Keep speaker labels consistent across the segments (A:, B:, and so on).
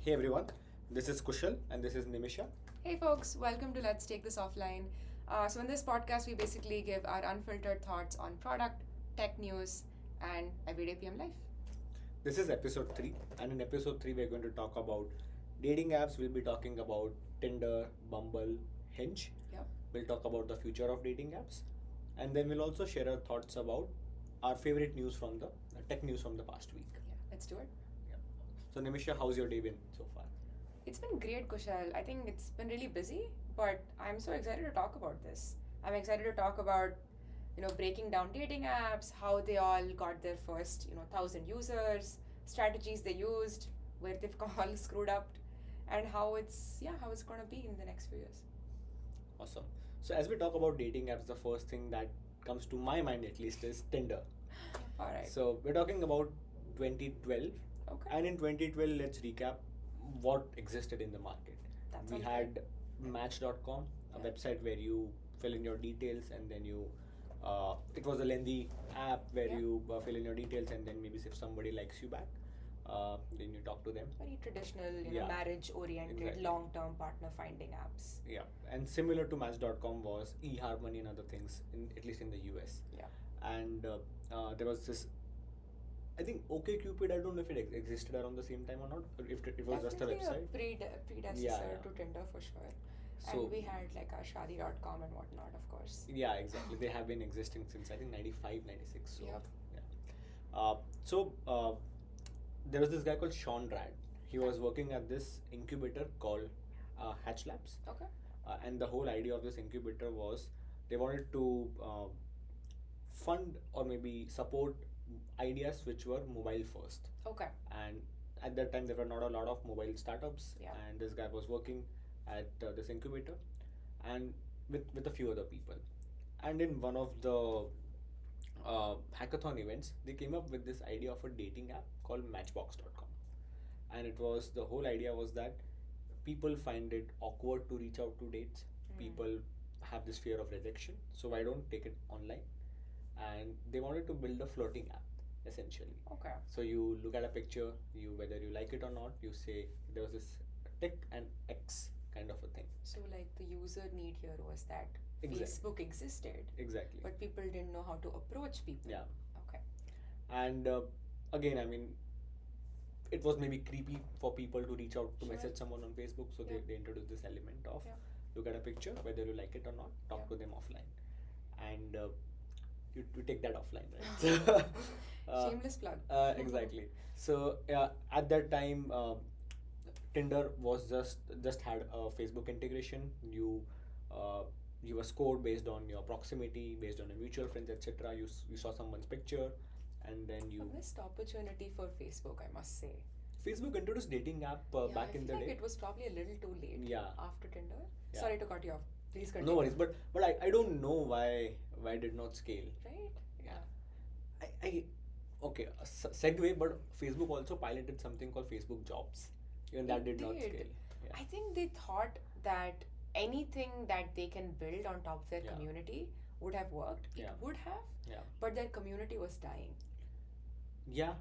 A: Hey everyone, this is Kushal and this is Nimisha.
B: Hey folks, welcome to Let's Take This Offline. So, in this podcast, we basically give our unfiltered thoughts on product, tech news, and everyday PM life.
A: This is episode 3, and in episode 3, we're going to talk about dating apps. We'll be talking about Tinder, Bumble, Hinge.
B: Yep.
A: We'll talk about the future of dating apps, and then we'll also share our thoughts about our favorite news from the tech news from the past week.
B: Yeah, let's do it.
A: Yeah. So, Nimisha, how's your day been so far?
B: It's been great, Kushal. I think it's been really busy, but I'm so excited to talk about this. I'm excited to talk about, breaking down dating apps, how they all got their first, 1,000 users, strategies they used, where they've all screwed up, and how it's gonna be in the next few years.
A: Awesome. So, as we talk about dating apps, the first thing that comes to my mind at least is Tinder.
B: All right.
A: So, we're talking about 2012.
B: Okay.
A: And in 2012, let's recap what existed in the market.
B: That
A: We
B: sounds
A: had
B: great.
A: Match.com, a
B: Yeah.
A: website where you fill in your details and then it was a lengthy app where
B: Yeah.
A: you fill in your details and then maybe if somebody likes you back, then you talk to them.
B: Very traditional,
A: Yeah.
B: marriage-oriented,
A: Exactly.
B: long-term partner finding apps.
A: Yeah, and similar to Match.com was eHarmony and other things, at least in the US.
B: Yeah.
A: And there was this, I think OkCupid, I don't know if it existed around the same time or not, or if it was just a
B: Definitely
A: website.
B: predecessor
A: Yeah.
B: to Tinder for sure.
A: So-
B: And we had like our Shadi.com and whatnot, of course.
A: Yeah, exactly. They have been existing since I think 95, 96. So,
B: Yep.
A: yeah. There was this guy called Sean Rad. He was working at this incubator called Hatch Labs.
B: Okay.
A: And the whole idea of this incubator was they wanted to fund or maybe support ideas which were mobile first.
B: Okay.
A: And at that time, there were not a lot of mobile startups.
B: Yeah.
A: And this guy was working at this incubator and with a few other people. And in one of the hackathon events, they came up with this idea of a dating app called Matchbox.com. And it was the whole idea was that people find it awkward to reach out to dates. People have this fear of rejection. So why don't take it online? And they wanted to build a flirting app essentially.
B: Okay.
A: So you look at a picture, whether you like it or not, you say there was this tick and X kind of a thing.
B: So like the user need here was that
A: Exactly.
B: Facebook existed,
A: Exactly.
B: but people didn't know how to approach people.
A: Yeah.
B: Okay.
A: And again, I mean, it was maybe creepy for people to reach out to
B: Sure.
A: message someone on Facebook, so
B: Yeah.
A: they introduced this element of
B: Yeah.
A: look at a picture, whether you like it or not, talk
B: Yeah.
A: to them offline. And you take that offline, right?
B: Shameless plug.
A: Exactly. So at that time, Tinder was just had a Facebook integration. You were scored based on your proximity, based on your mutual friends, etc. You saw someone's picture, and then
B: A
A: you
B: missed opportunity for Facebook, I must say.
A: Facebook introduced dating app
B: Yeah,
A: back
B: I
A: in
B: feel
A: the
B: like
A: day.
B: it was probably a little too late.
A: Yeah.
B: After Tinder.
A: Yeah.
B: Sorry to cut you off. Please continue.
A: No worries, but I don't know why it did not scale.
B: Right?
A: Yeah. I okay, a segue, but Facebook also piloted something called Facebook Jobs. Even that
B: It
A: did not
B: did.
A: scale. Yeah.
B: I think they thought that anything that they can build on top of their
A: Yeah.
B: community would have worked. It
A: Yeah.
B: would have,
A: Yeah.
B: but their community was dying.
A: Yeah.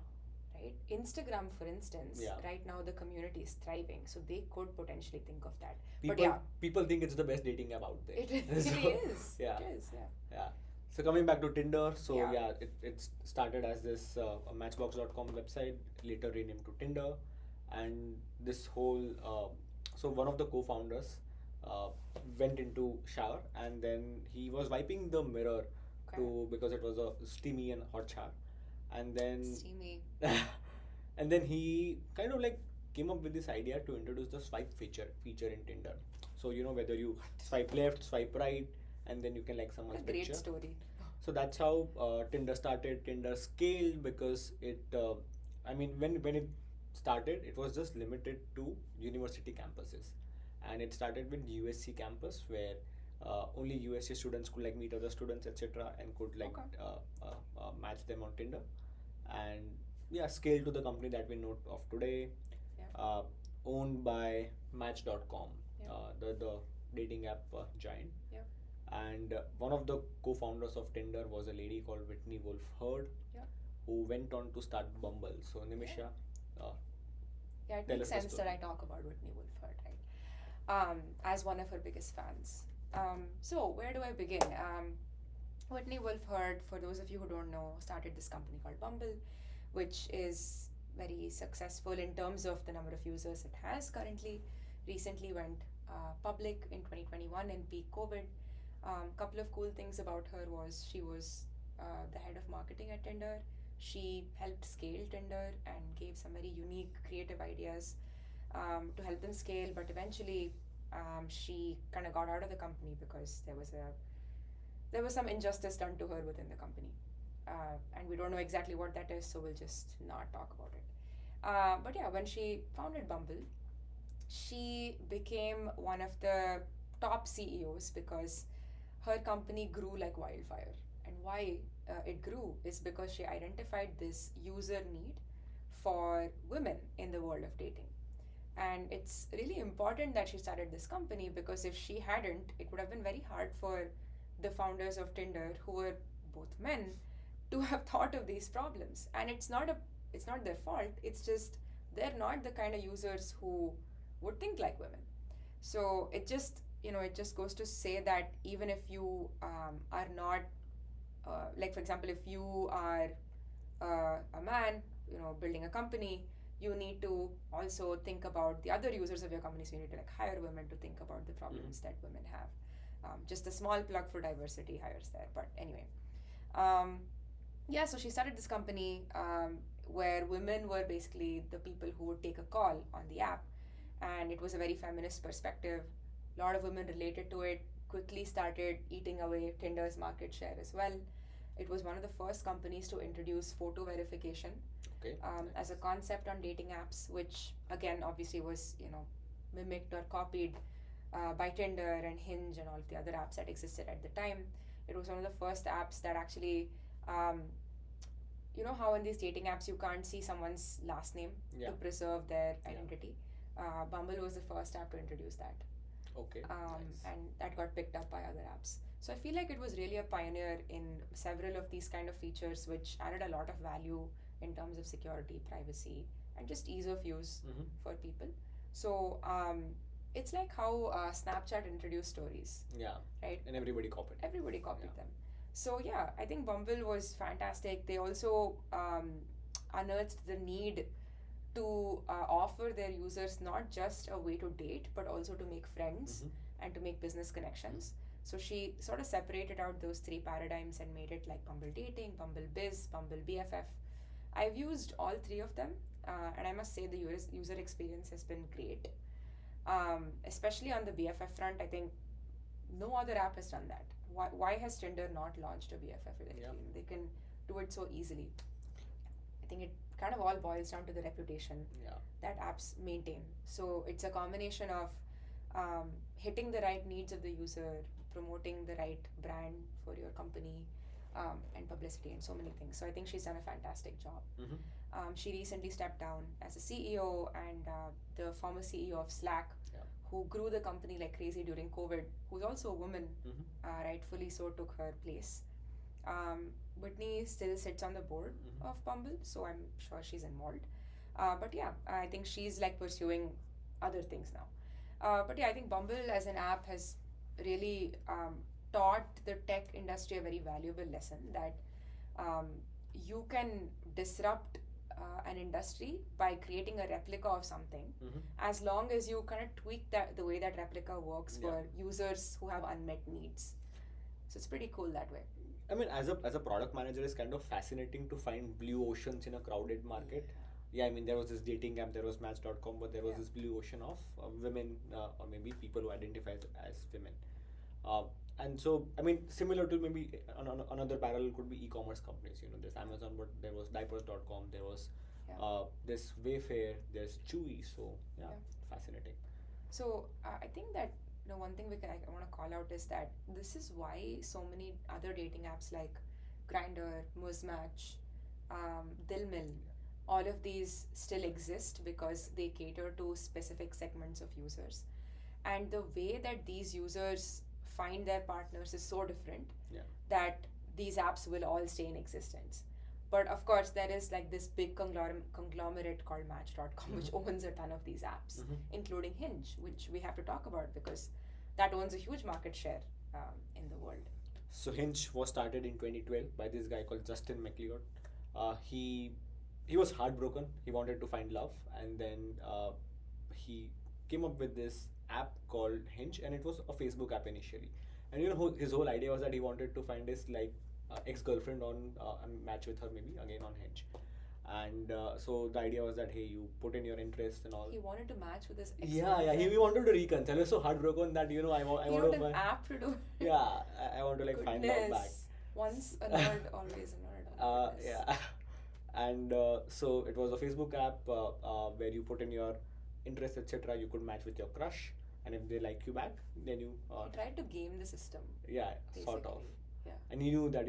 B: Right? Instagram, for instance,
A: Yeah.
B: right now the community is thriving, so they could potentially think of that.
A: People
B: But yeah,
A: people think it's the best dating app out there.
B: it really
A: So,
B: is.
A: Yeah.
B: It is, yeah.
A: Yeah. So coming back to Tinder, so
B: Yeah.
A: yeah, it started as this a Matchbox.com website, later renamed to Tinder, and this whole so one of the co-founders went into shower and then he was wiping the mirror
B: Okay.
A: because it was a steamy and hot shower, and then
B: Steamy.
A: and then he kind of like came up with this idea to introduce the swipe feature in Tinder. So whether you swipe left, swipe right, and then you can like
B: What
A: someone's
B: a great
A: picture.
B: story.
A: So that's how Tinder started. Tinder scaled because I mean, when it started, it was just limited to university campuses, and it started with USC campus where only USC students could like meet other students, etc., and could like
B: Okay.
A: match them on Tinder, and yeah, scaled to the company that we know of today,
B: Yeah.
A: owned by Match.com,
B: Yeah.
A: the dating app giant.
B: Yeah.
A: And one of the co-founders of Tinder was a lady called Whitney Wolf Herd,
B: Yeah.
A: who went on to start Bumble. So Nimisha, uh,
B: Yeah, it
A: Tell
B: makes
A: us the
B: sense that
A: story.
B: I talk about Whitney Wolf Herd, right? As one of her biggest fans. So where do I begin? Whitney Wolf Herd, for those of you who don't know, started this company called Bumble, which is very successful in terms of the number of users it has currently. Recently went public in 2021 in peak COVID. Couple of cool things about her was she was the head of marketing at Tinder. She helped scale Tinder and gave some very unique, creative ideas to help them scale. But eventually, she kind of got out of the company because there was some injustice done to her within the company, and we don't know exactly what that is, so we'll just not talk about it. But yeah, when she founded Bumble, she became one of the top CEOs because her company grew like wildfire. And why it grew is because she identified this user need for women in the world of dating. And it's really important that she started this company because if she hadn't, it would have been very hard for the founders of Tinder, who were both men, to have thought of these problems. And it's not their fault. It's just they're not the kind of users who would think like women. So it just goes to say that even if you are not like, for example, if you are a man, building a company, you need to also think about the other users of your company. So you need to like hire women to think about the problems that women have. Just a small plug for diversity hires there. But anyway, um, yeah. So she started this company where women were basically the people who would take a call on the app, and it was a very feminist perspective. A lot of women related to it. Quickly started eating away Tinder's market share as well. It was one of the first companies to introduce photo verification
A: Okay,
B: as a
A: nice.
B: concept on dating apps, which again obviously was mimicked or copied by Tinder and Hinge and all of the other apps that existed at the time. It was one of the first apps that actually, um, how in these dating apps you can't see someone's last name
A: Yeah,
B: to preserve their
A: yeah.
B: identity. Bumble was the first app to introduce that,
A: Okay, nice.
B: and that got picked up by other apps. So I feel like it was really a pioneer in several of these kind of features, which added a lot of value in terms of security, privacy, and just ease of use
A: Mm-hmm.
B: for people. So it's like how Snapchat introduced stories,
A: Yeah,
B: right?
A: and everybody copied.
B: Everybody
A: Yeah.
B: copied them. So yeah, I think Bumble was fantastic. They also unearthed the need to offer their users not just a way to date, but also to make friends
A: Mm-hmm.
B: and to make business connections. So she sort of separated out those three paradigms and made it like Bumble Dating, Bumble Biz, Bumble BFF. I've used all three of them, and I must say the user experience has been great. Especially on the BFF front, I think no other app has done that. Why has Tinder not launched a BFF directly?
A: Yeah.
B: They can do it so easily. I think it kind of all boils down to the reputation
A: Yeah.
B: that apps maintain. So it's a combination of hitting the right needs of the user, promoting the right brand for your company, and publicity and so many things. So I think she's done a fantastic job.
A: Mm-hmm.
B: She recently stepped down as a CEO, and the former CEO of Slack,
A: Yeah.
B: who grew the company like crazy during COVID, who's also a woman,
A: Mm-hmm.
B: rightfully so, took her place. Whitney still sits on the board
A: Mm-hmm.
B: of Bumble, so I'm sure she's involved. But yeah, I think she's like pursuing other things now. But yeah, I think Bumble as an app has really taught the tech industry a very valuable lesson that um, you can disrupt an industry by creating a replica of something,
A: Mm-hmm.
B: as long as you kind of tweak that the way that replica works
A: Yeah.
B: for users who have unmet needs. So it's pretty cool that way.
A: I mean, as a product manager, it's kind of fascinating to find blue oceans in a crowded market. Yeah, I mean, there was this dating app, there was Match.com, but there was
B: Yeah.
A: this blue ocean of women, or maybe people who identify as women. Uh, and so, I mean, similar to maybe another parallel could be e-commerce companies. There's Amazon, but there was diapers.com, there was
B: Yeah.
A: this Wayfair, there's Chewy. So, yeah,
B: Yeah.
A: fascinating.
B: So I think that one thing I want to call out is that this is why so many other dating apps like Grindr, Muzmatch, Dilmil, all of these still exist because they cater to specific segments of users, and the way that these users find their partners is so different
A: Yeah.
B: that these apps will all stay in existence. But of course, there is like this big conglomerate called Match.com, which
A: Mhm.
B: owns a ton of these apps,
A: Mhm.
B: including Hinge, which we have to talk about because that owns a huge market share in the world.
A: So Hinge was started in 2012 by this guy called Justin McLeod. He was heartbroken. He wanted to find love, and then he came up with this app called Hinge, and it was a Facebook app initially. And his whole idea was that he wanted to find his ex-girlfriend on and match with her maybe again on Hinge. And so the idea was that hey, you put in your interest and all.
B: He wanted to match with his ex.
A: Yeah, he wanted to reconcile. He was so heartbroken that I
B: He
A: want
B: wrote
A: to
B: an app to do it.
A: yeah, I want to like find love back.
B: Goodness. Once a nerd, always a nerd. Oh my goodness.
A: Yeah, and so it was a Facebook app where you put in your interests, etc. You could match with your crush, and if they like you back, then you
B: He tried to game the system.
A: yeah, sort of.
B: Basically. Yeah.
A: And he knew that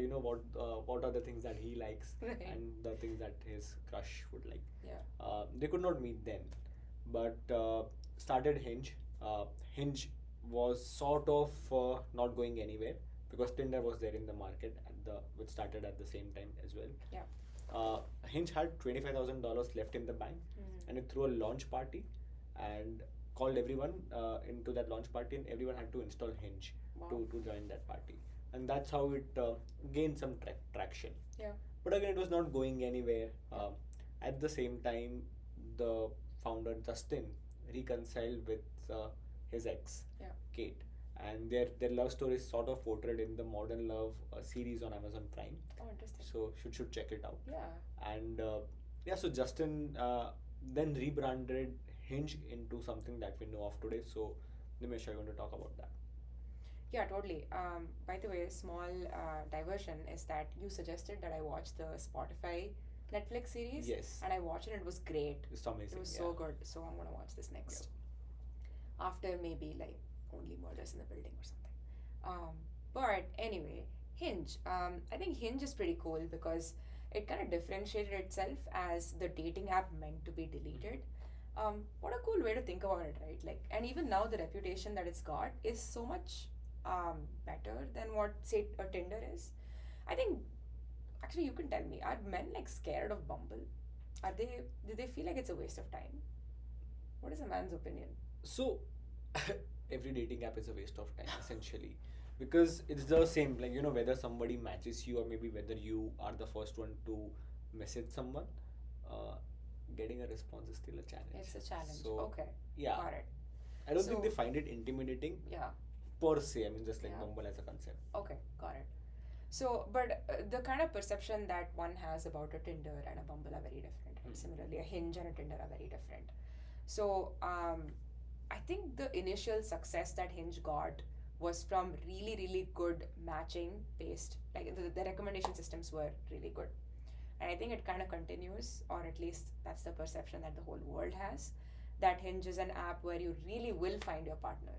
A: what are the things that he likes
B: Right.
A: and the things that his crush would like.
B: Yeah.
A: They could not meet then, but started Hinge. Hinge was sort of not going anywhere because Tinder was there in the market which started at the same time as well.
B: Yeah.
A: Hinge had $25,000 left in the bank,
B: Mhm.
A: and it threw a launch party and called everyone into that launch party, and everyone had to install Hinge
B: Wow.
A: to join that party, and that's how it gained some traction.
B: Yeah.
A: But again, it was not going anywhere.
B: Yeah.
A: At the same time, the founder Justin reconciled with his ex,
B: Yeah.
A: Kate, and their love story is sort of portrayed in the Modern Love series on Amazon Prime.
B: Oh, interesting.
A: So should check it out.
B: Yeah.
A: And yeah, so Justin then rebranded Hinge into something that we know of today. So Nimisha, you want to talk about that?
B: Yeah, totally. By the way, small diversion is that you suggested that I watch the Spotify Netflix series.
A: Yes.
B: And I watched it. It was great.
A: It's amazing.
B: It was
A: yeah.
B: so good. So I'm gonna watch this next. After maybe like Only Murders in the Building or something. But anyway, Hinge. I think Hinge is pretty cool because it kind of differentiated itself as the dating app meant to be deleted. What a cool way to think about it, right? Like, and even now the reputation that it's got is so much better than what say a Tinder is. I think actually you can tell me, are men like scared of Bumble? Do they feel like it's a waste of time? What is a man's opinion?
A: So every dating app is a waste of time essentially, because it's the same, like whether somebody matches you or maybe whether you are the first one to message someone, uh, getting a response is still a challenge.
B: It's a challenge.
A: So
B: Okay.
A: yeah,
B: Got it.
A: I don't think
B: So-
A: they find it intimidating
B: Yeah.
A: per se. I mean, just like
B: Yeah.
A: Bumble as a concept.
B: Okay. Got it. So, but the kind of perception that one has about a Tinder and a Bumble are very different. Right?
A: Mhm.
B: Similarly, a Hinge and a Tinder are very different. So, I think the initial success that Hinge got was from really, really good matching based, like the recommendation systems were really good. And I think it kind of continues, or at least that's the perception that the whole world has, that Hinge is an app where you really will find your partner.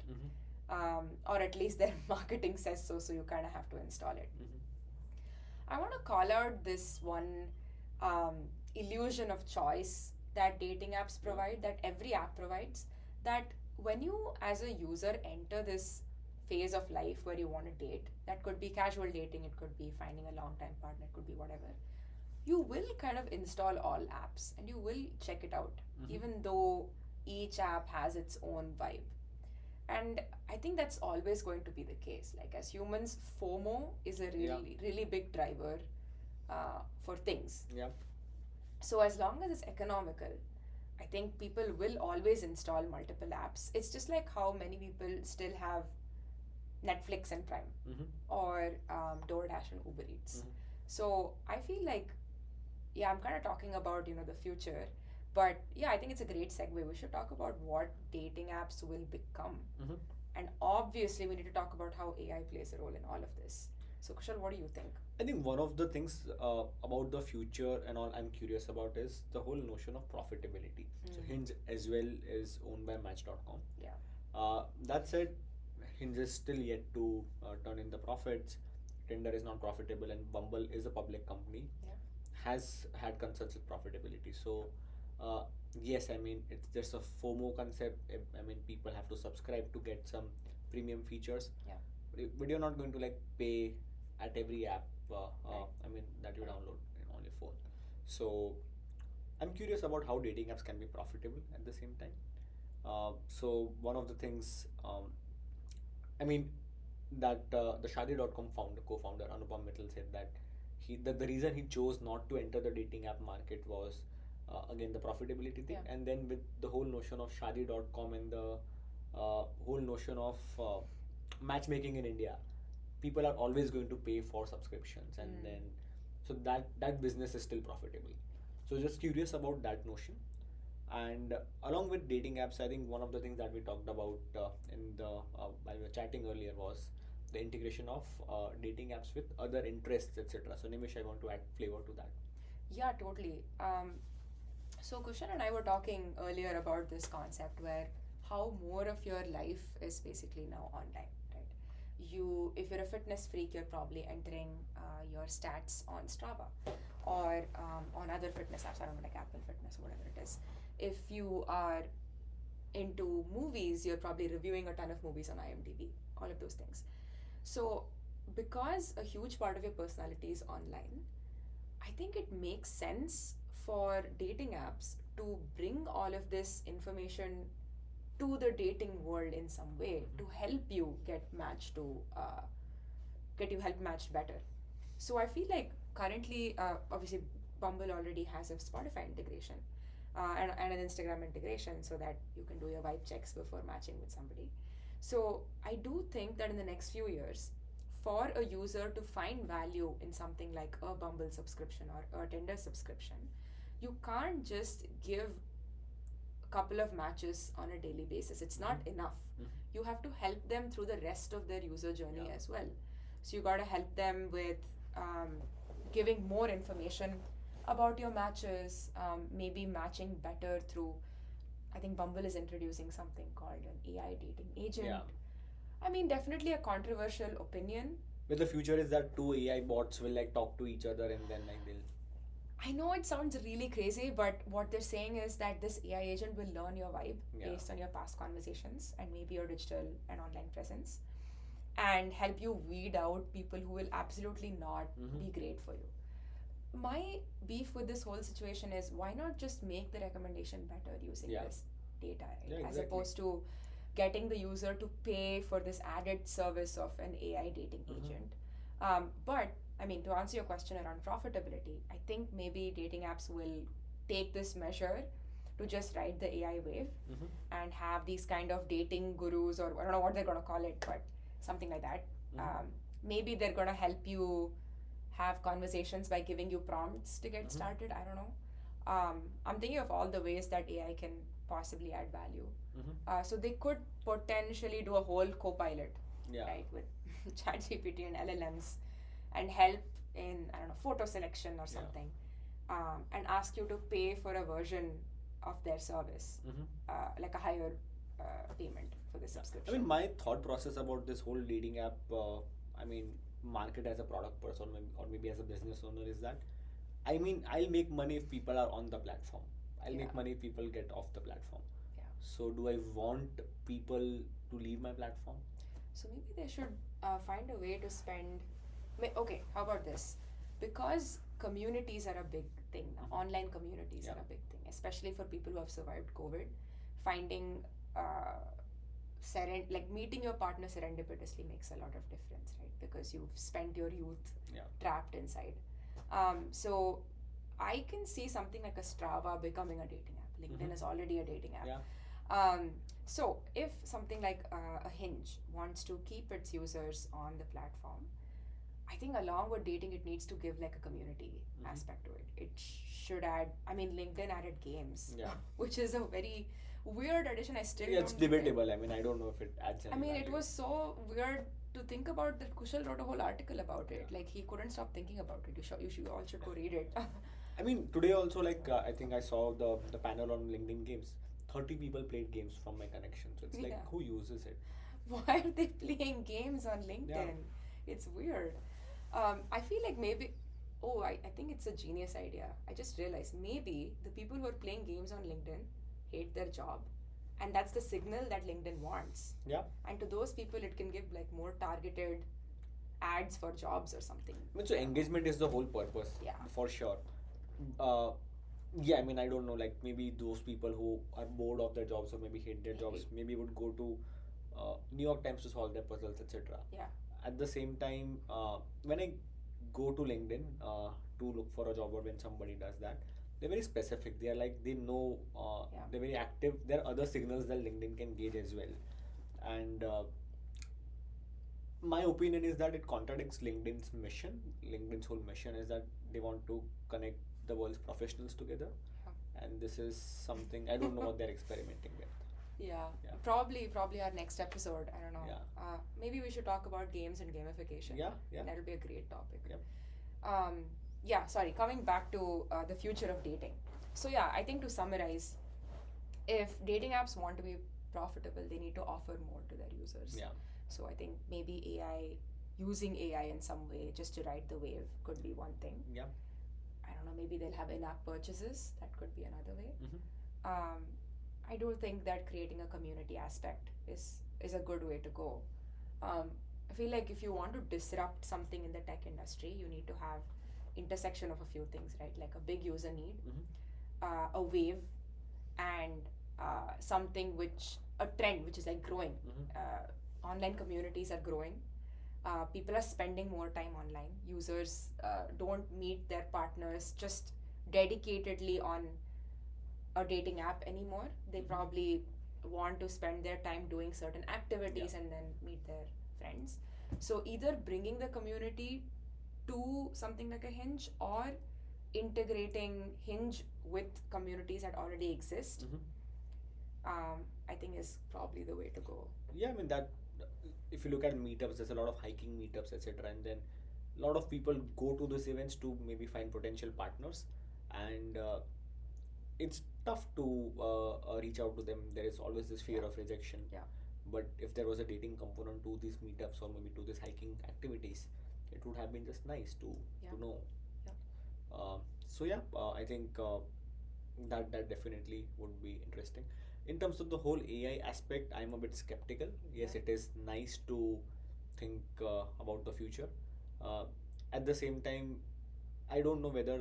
B: Or at least their marketing says so, so you kind of have to install it. I want to call out this one illusion of choice that dating apps provide, that every app provides, that when you as a user enter this phase of life where you want to date, that could be casual dating, it could be finding a long time partner, it could be whatever, you will kind of install all apps and you will check it out,
A: Mhm.
B: even though each app has its own vibe. And I think that's always going to be the case. Like, as humans, FOMO is a really, really big driver for things.
A: Yeah.
B: So, as long as it's economical, I think people will always install multiple apps. It's just like how many people still have Netflix and Prime
A: Mm-hmm.
B: or DoorDash and Uber Eats.
A: Mhm.
B: So, I feel like, yeah, I'm kind of talking about, the future. But yeah, I think it's a great segue. We should talk about what dating apps will become.
A: Mhm.
B: And obviously, we need to talk about how AI plays a role in all of this. So, Kushal, what do you think?
A: I think one of the things about the future and all I'm curious about is the whole notion of profitability. So
B: Mm.
A: Hinge as well is owned by Match.com.
B: Yeah.
A: That said, Hinge is still yet to turn in the profits. Tinder is not profitable, and Bumble is a public company.
B: Yeah.
A: Has had concerns with profitability. So, yes, I mean it's just a FOMO concept. I mean people have to subscribe to get some premium features.
B: Yeah.
A: But you're not going to like pay at every app.
B: Right.
A: I mean that you
B: Right.
A: download on your phone. So I'm curious about how dating apps can be profitable at the same time. So one of the things, I mean, that the Shadi.com co-founder Anupam Mittal said that the reason he chose not to enter the dating app market was again the profitability thing,
B: Yeah.
A: and then with the whole notion of Shadi.com and the whole notion of matchmaking in India, people are always going to pay for subscriptions, and
B: Mm.
A: then so that business is still profitable. So just curious about that notion. And along with dating apps, I think one of the things that we talked about in the while we were chatting earlier was the integration of dating apps with other interests, etc. So Nimish, I want to add flavor to that.
B: Yeah, totally. So Kushal and I were talking earlier about this concept where how more of your life is basically now online, right? If you're a fitness freak, you're probably entering your stats on Strava or on other fitness apps. I don't know, like Apple Fitness, whatever it is. If you are into movies, you're probably reviewing a ton of movies on IMDb, all of those things. So, because a huge part of your personality is online, I think it makes sense for dating apps to bring all of this information to the dating world in some way to help you get you help matched better. So I feel like currently, obviously, Bumble already has a Spotify integration and an Instagram integration so that you can do your vibe checks before matching with somebody. So I do think that in the next few years, for a user to find value in something like a Bumble subscription or a Tinder subscription, you can't just give a couple of matches on a daily basis. It's not enough. You have to help them through the rest of their user journey
A: Yeah.
B: as well. So you got to help them with giving more information about your matches, maybe matching better through. I think Bumble is introducing something called an AI dating agent.
A: Yeah.
B: I mean, definitely a controversial opinion.
A: But the future is that two AI bots will like talk to each other, and then like they'll.
B: I know it sounds really crazy, but what they're saying is that this AI agent will learn your vibe
A: Yeah.
B: based on your past conversations and maybe your digital and online presence and help you weed out people who will absolutely not be great for you. My beef with this whole situation is why not just make the recommendation better using
A: Yeah.
B: this data, right?
A: Yeah,
B: As
A: exactly.
B: opposed to getting the user to pay for this added service of an AI dating agent. But I mean, to answer your question around profitability, I think maybe dating apps will take this measure to just ride the AI wave and have these kind of dating gurus, or I don't know what they're going to call it, but something like that. Maybe they're going to help you have conversations by giving you prompts to get started. I don't know. I'm thinking of all the ways that AI can possibly add value. So they could potentially do a whole co-pilot,
A: Yeah.
B: right, with ChatGPT and LLMs, and help in, I don't know, photo selection or something, and ask you to pay for a version of their service, like a higher payment for the
A: I
B: subscription.
A: mean, my thought process about this whole dating app, I mean, market as a product person or maybe as a business owner is that, I mean, I'll make money if people are on the platform. I'll
B: Yeah.
A: make money if people get off the platform.
B: Yeah.
A: So, do I want people to leave my platform?
B: So maybe they should find a way to spend. Okay, how about this? Because communities are a big thing now. Online communities
A: Yeah.
B: are a big thing, especially for people who have survived COVID. Finding like meeting your partner serendipitously makes a lot of difference, right? Because you've spent your youth
A: Yeah.
B: trapped inside. So I can see something like a Strava becoming a dating app. LinkedIn is already a dating app.
A: Yeah.
B: So if something like a Hinge wants to keep its users on the platform, I think along with dating, it needs to give like a community aspect to it. It should add. I mean, LinkedIn added games,
A: Yeah.
B: which is a very weird addition. I still
A: Yeah, it's
B: don't get it.
A: debatable. I mean, I don't know if it adds any
B: I mean, it
A: value.
B: was so weird to think about that. Kushal wrote a whole article about it.
A: Yeah.
B: Like he couldn't stop thinking about it. You should all should go read it.
A: I mean, today also, like, I think I saw the panel on LinkedIn games. 30 people played games from my connection. So it's like,
B: Yeah.
A: who uses it?
B: Why are they playing games on LinkedIn? It's weird. I feel like maybe. Oh, I think it's a genius idea. I just realized maybe the people who are playing games on LinkedIn hate their job, and that's the signal that LinkedIn wants.
A: Yeah.
B: And to those people, it can give like more targeted ads for jobs or something.
A: I mean, so engagement is the whole purpose.
B: Yeah.
A: For sure. uh, yeah, I mean, I don't know, like maybe those people who are bored of their jobs or maybe hate their jobs,
B: Maybe.
A: maybe would go to New York Times to solve their puzzles, etc.
B: Yeah.
A: At the same time, when I go to LinkedIn to look for a job, or when somebody does that, they're very specific. They are like, they know,
B: Yeah.
A: they're very active. There are other signals that LinkedIn can gauge as well. And my opinion is that it contradicts LinkedIn's mission. LinkedIn's whole mission is that they want to connect the world's professionals together, and this is something I don't know what they're experimenting with.
B: Yeah.
A: Yeah.
B: Probably our next episode. I don't know.
A: Yeah.
B: Maybe we should talk about games and gamification.
A: Yeah, yeah.
B: That'll be a great topic.
A: Yep.
B: Yeah. Sorry. Coming back to the future of dating. So yeah, I think to summarize, if dating apps want to be profitable, they need to offer more to their users.
A: Yeah.
B: So I think maybe using AI in some way just to ride the wave could be one thing.
A: Yeah.
B: I don't know, maybe they'll have in-app purchases. That could be another way.
A: Mm-hmm.
B: I do think that creating a community aspect is a good way to go. I feel like if you want to disrupt something in the tech industry, you need to have intersection of a few things, right? Like a big user need,
A: Mm-hmm.
B: a wave, and something a trend which is like growing.
A: Mm-hmm.
B: Online communities are growing. People are spending more time online. Users don't meet their partners just dedicatedly on a dating app anymore. They
A: Mhm.
B: probably want to spend their time doing certain activities
A: Yeah.
B: and then meet their friends. So either bringing the community to something like a Hinge, or integrating Hinge with communities that already exist, I think is probably the way to go.
A: Yeah, I mean that if you look at meetups, there's a lot of hiking meetups, etc. And then a lot of people go to these events to maybe find potential partners, and it's tough to reach out to them. There is always this fear of rejection.
B: Yeah.
A: But if there was a dating component to these meetups or maybe to these hiking activities, it would have been just nice to know.
B: Yeah.
A: So yeah, I think that definitely would be interesting. In terms of the whole AI aspect, I'm a bit skeptical. Yes,
B: Yeah.
A: it is nice to think about the future. Uh, at the same time, I don't know whether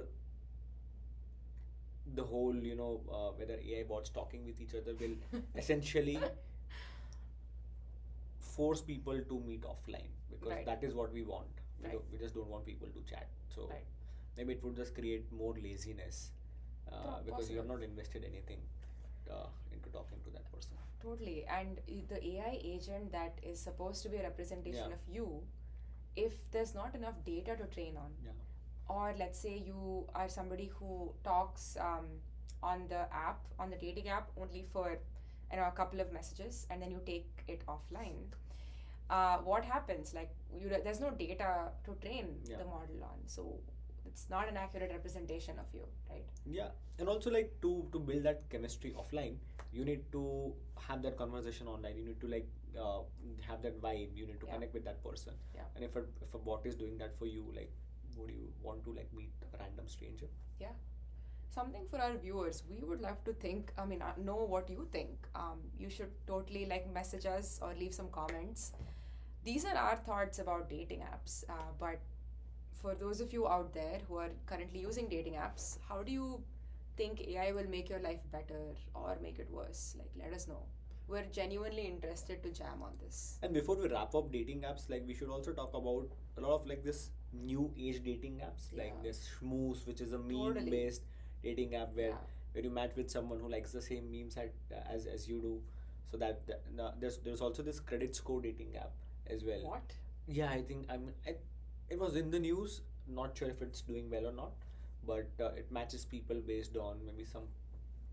A: the whole, whether AI bots talking with each other will essentially force people to meet offline, because
B: Right.
A: that is what we want.
B: Right.
A: We just don't want people to chat. So
B: Right.
A: maybe it would just create more laziness because you have
B: Possible.
A: not invested anything into talking to that person.
B: Totally. And the AI agent that is supposed to be a representation
A: Yeah.
B: of you, if there's not enough data to train on,
A: Yeah.
B: or let's say you are somebody who talks on the app, on the dating app, only for a couple of messages, and then you take it offline, what happens? Like, there's no data to train
A: Yeah.
B: the model on, so it's not an accurate representation of you, right?
A: Yeah, and also like to build that chemistry offline, you need to have that conversation online. You need to like have that vibe. You need to
B: Yeah.
A: connect with that person.
B: Yeah.
A: And if a bot is doing that for you, like, would you want to like meet a random stranger?
B: Yeah. Something for our viewers. We would love to know what you think. You should totally like message us or leave some comments. These are our thoughts about dating apps. But for those of you out there who are currently using dating apps, how do you think AI will make your life better or make it worse? Like, let us know. We're genuinely interested to jam on this.
A: And before we wrap up dating apps, like we should also talk about a lot of like this new age dating apps, like
B: Yeah.
A: this Schmooze, which is a meme
B: Totally.
A: based dating app where
B: Yeah.
A: you match with someone who likes the same memes as you do. So there's also this credit score dating app as well.
B: What?
A: Yeah, I think it was in the news. Not sure if it's doing well or not, but it matches people based on maybe some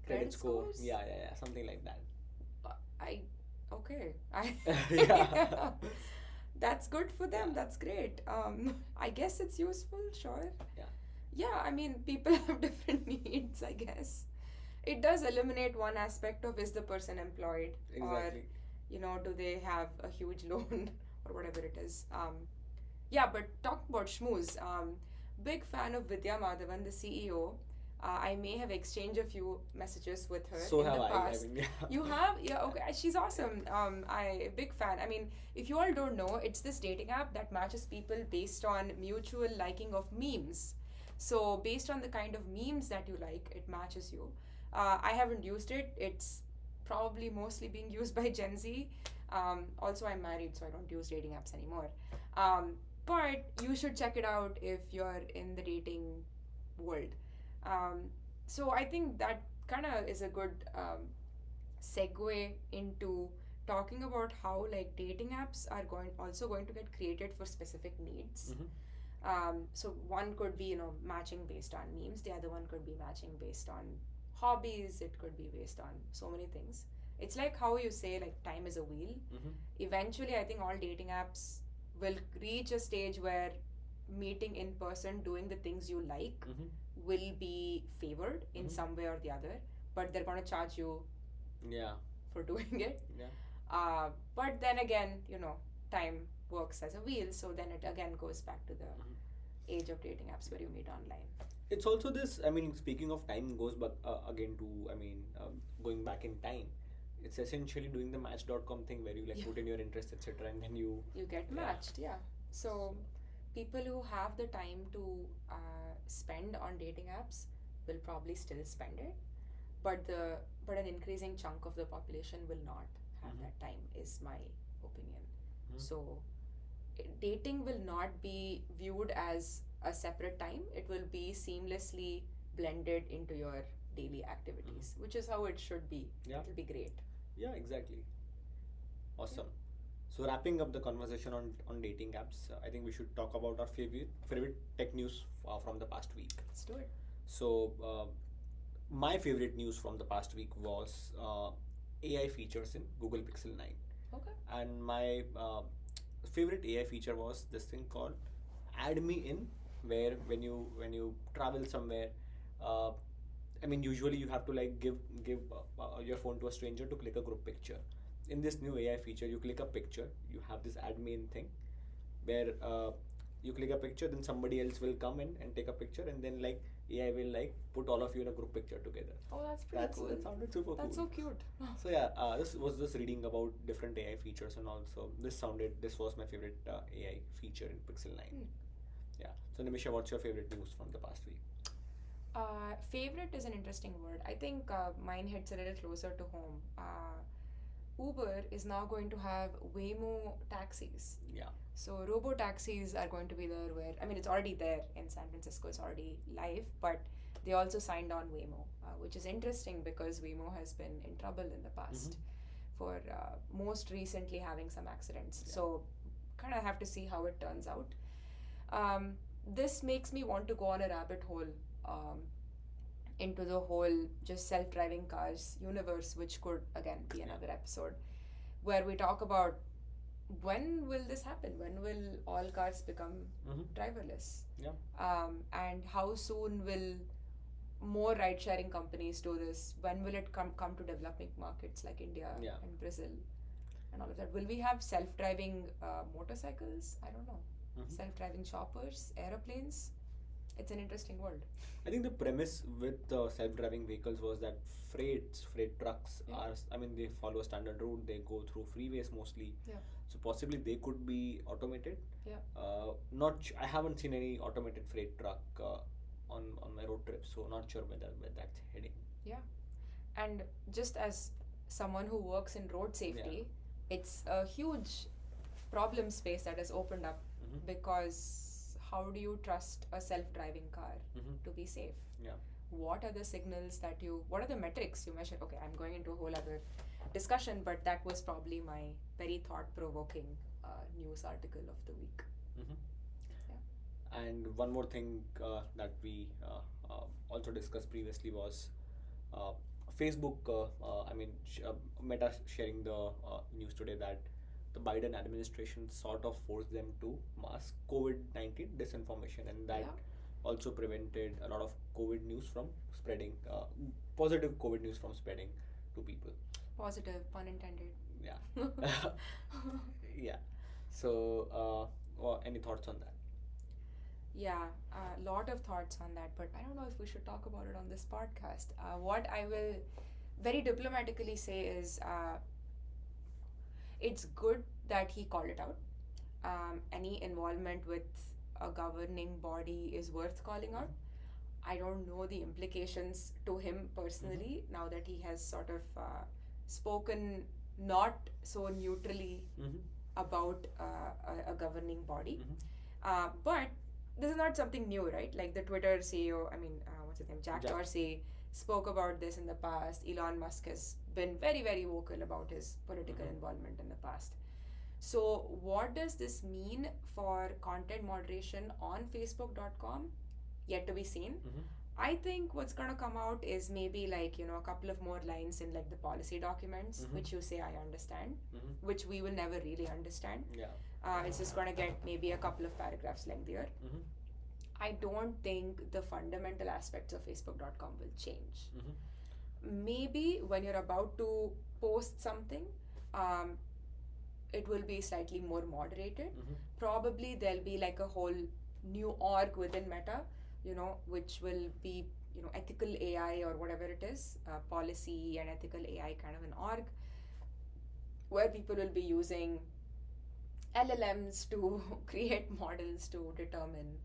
A: credit
B: Credit
A: score.
B: scores?
A: Yeah, something like that.
B: Okay.
A: Yeah.
B: That's good for them.
A: Yeah.
B: That's great. I guess it's useful, sure.
A: Yeah.
B: Yeah, I mean, people have different needs, I guess. It does eliminate one aspect of, is the person employed,
A: Exactly.
B: or do they have a huge loan or whatever it is. Yeah, but talking about Schmooze, big fan of Vidya Madhavan, the CEO. I may have exchanged a few messages with her
A: So
B: in
A: have
B: the
A: I.
B: past.
A: I mean, yeah.
B: You have? Yeah, okay. She's awesome. I big fan. I mean, if you all don't know, it's this dating app that matches people based on mutual liking of memes. So based on the kind of memes that you like, it matches you. I haven't used it. It's probably mostly being used by Gen Z. Also, I'm married, so I don't use dating apps anymore. Um, but you should check it out if you're in the dating world. Um, so I think that kind of is a good segue into talking about how like dating apps are going to get created for specific needs.
A: Mm-hmm.
B: So one could be matching based on memes. The other one could be matching based on hobbies. It could be based on so many things. It's like how you say like time is a wheel.
A: Mm-hmm.
B: Eventually, I think all dating apps will reach a stage where meeting in person, doing the things you like,
A: Mm-hmm.
B: will be favored in
A: Mhm.
B: some way or the other. But they're gonna charge you
A: Yeah.
B: for doing it.
A: Yeah.
B: But then again, time works as a wheel, so then it again goes back to the
A: Mhm.
B: age of dating apps where you meet online.
A: It's also this. I mean, speaking of time, goes back again to. I mean, going back in time. It's essentially doing the Match.com thing where you like
B: Yeah.
A: put in your interests, etc., and then you.
B: You get
A: Yeah.
B: matched, yeah. So people who have the time to spend on dating apps will probably still spend it, but an increasing chunk of the population will not have
A: Mhm.
B: that time, is my opinion.
A: Mhm.
B: So dating will not be viewed as a separate time. It will be seamlessly blended into your daily activities, which is how it should be.
A: Yeah.
B: It'll be great.
A: Yeah. Exactly. Awesome. So wrapping up the conversation on dating apps, I think we should talk about our favorite tech news from the past week.
B: Let's do it.
A: So my favorite news from the past week was AI features in Google Pixel 9.
B: Okay.
A: And my favorite AI feature was this thing called Add Me In, where when you travel somewhere, uh, I mean usually you have to like give your phone to a stranger to click a group picture. In this new AI feature, you click a picture, you have this Add Me In thing, where you click a picture, then somebody else will come in and take a picture, and then like AI will like put all of you in a group picture together.
B: Oh, that's pretty cool.
A: That sounded super
B: That's
A: cool.
B: so cute.
A: So yeah, this was just reading about different AI features, and also this was my favorite AI feature in Pixel 9.
B: Hmm.
A: Yeah. So Nimisha, what's your favorite news from the past week?
B: Favorite is an interesting word. I think mine hits a little closer to home. Uber is now going to have Waymo taxis.
A: Yeah.
B: So robo taxis are going to be there where, I mean, it's already there in San Francisco, it's already live, but they also signed on Waymo, which is interesting because Waymo has been in trouble in the past for most recently having some accidents.
A: Yeah.
B: So kind of have to see how it turns out. This makes me want to go on a rabbit hole into the whole just self-driving cars universe, which could again be another episode where we talk about when will this happen, when will all cars become driverless,
A: Yeah.
B: and how soon will more ride-sharing companies do this, when will it come to developing markets like India
A: Yeah.
B: and Brazil and all of that. Will we have self-driving motorcycles? I don't know. Self-driving shoppers, aeroplanes. It's an interesting world.
A: I think the premise with self-driving vehicles was that freight trucks
B: Yeah.
A: are. I mean, they follow a standard route. They go through freeways mostly.
B: Yeah.
A: So possibly they could be automated.
B: Yeah.
A: I haven't seen any automated freight truck on my road trip, so not sure where that's heading.
B: Yeah. And just as someone who works in road safety, it's a huge problem space that has opened up because how do you trust a self-driving car to be safe?
A: Yeah.
B: What are the signals what are the metrics you measure? Okay, I'm going into a whole other discussion, but that was probably my very thought-provoking news article of the week.
A: And one more thing that we also discussed previously was Facebook. Meta sharing the news today that the Biden administration sort of forced them to mask COVID-19 disinformation, and that also prevented a lot of COVID news from spreading, positive COVID news from spreading to people.
B: Positive, pun intended.
A: Yeah. Yeah. So, any thoughts on that?
B: Yeah, a lot of thoughts on that, but I don't know if we should talk about it on this podcast. What I will very diplomatically say is it's good that he called it out. Any involvement with a governing body is worth calling out. I don't know the implications to him personally now that he has sort of spoken not so neutrally
A: Mm-hmm.
B: about a governing body.
A: Mm-hmm.
B: But this is not something new, right? Like the Twitter CEO, I mean, what's his name? Jack
A: Jack.
B: Dorsey spoke about this in the past. Elon Musk has been very, very vocal about his political
A: Mhm.
B: involvement in the past. So, what does this mean for content moderation on Facebook.com? Yet to be seen.
A: Mm-hmm.
B: I think what's going to come out is maybe like, a couple of more lines in like the policy documents,
A: Mhm.
B: which you say I understand,
A: Mm-hmm.
B: which we will never really understand.
A: Yeah.
B: It's just going to get maybe a couple of paragraphs lengthier.
A: Mm-hmm.
B: I don't think the fundamental aspects of Facebook.com will change.
A: Mm-hmm.
B: Maybe when you're about to post something, um, it will be slightly more moderated.
A: Mm-hmm.
B: Probably there'll be like a whole new org within Meta, which will be, ethical AI or whatever it is, policy and ethical AI kind of an org, where people will be using LLMs to create models to determine.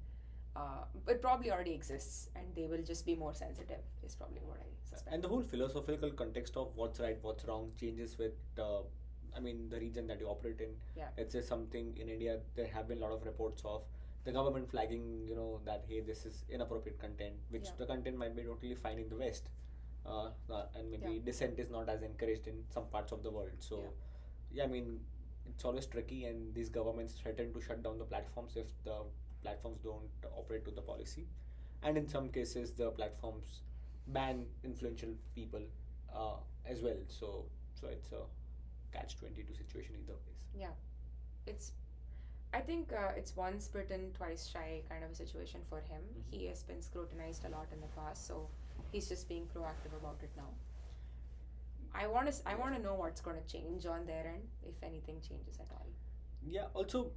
B: It probably already exists, and they will just be more sensitive. Is probably what I suspect.
A: And the whole philosophical context of what's right, what's wrong changes with, I mean, the region that you operate in.
B: Yeah.
A: Let's say something in India, there have been a lot of reports of the government flagging, that hey, this is inappropriate content, which
B: Yeah.
A: the content might be totally fine in the West, and maybe
B: Yeah.
A: dissent is not as encouraged in some parts of the world. So, yeah, I mean, it's always tricky, and these governments threaten to shut down the platforms if the platforms don't operate to the policy, and in some cases, the platforms ban influential people as well. So it's a catch-22 situation either ways.
B: Yeah. It's I think it's once bitten, twice shy kind of a situation for him.
A: Mhm.
B: He has been scrutinized a lot in the past, so he's just being proactive about it now. I want to know what's going to change on their end, if anything changes at all.
A: Yeah. Also,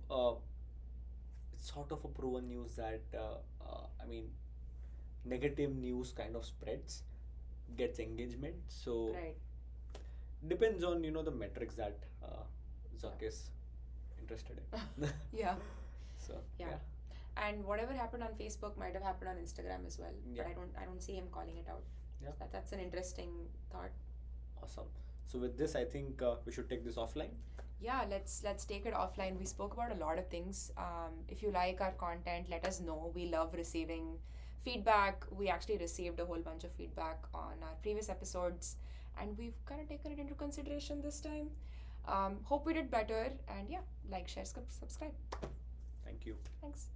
A: it's sort of a proven news that I mean, negative news kind of spreads, gets engagement. So
B: Right.
A: depends on the metrics that Zuck
B: Yeah.
A: is interested in.
B: Yeah.
A: So
B: Yeah.
A: yeah.
B: And whatever happened on Facebook might have happened on Instagram as well.
A: Yeah.
B: But I don't see him calling it out.
A: Yeah.
B: That's an interesting thought.
A: Awesome. So with this, I think we should take this offline.
B: Yeah, let's take it offline. We spoke about a lot of things. If you like our content, let us know. We love receiving feedback. We actually received a whole bunch of feedback on our previous episodes, and we've kind of taken it into consideration this time. Hope we did better, and yeah, like, share, subscribe.
A: Thank you.
B: Thanks.